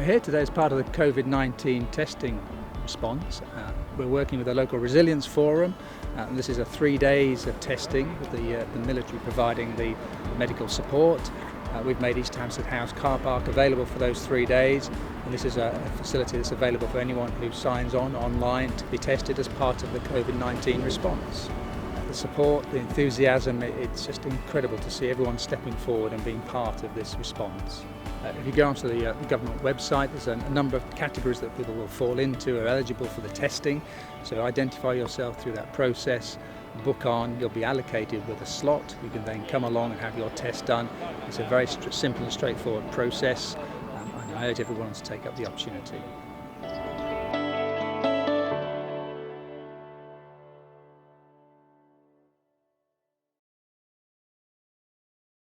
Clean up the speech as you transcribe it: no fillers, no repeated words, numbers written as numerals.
We're here today as part of the COVID-19 testing response. We're working with the local resilience forum, and this is a 3 days of testing with the military providing the medical support. We've made Easthampstead House car park available for those 3 days, and this is a facility that's available for anyone who signs on online to be tested as part of the COVID-19 response. The support, the enthusiasm, it's just incredible to see everyone stepping forward and being part of this response. If you go onto the government website, there's a number of categories that people will fall into, are eligible for the testing. So identify yourself through that process, book on, you'll be allocated with a slot. You can then come along and have your test done. It's a very simple and straightforward process, and I urge everyone to take up the opportunity.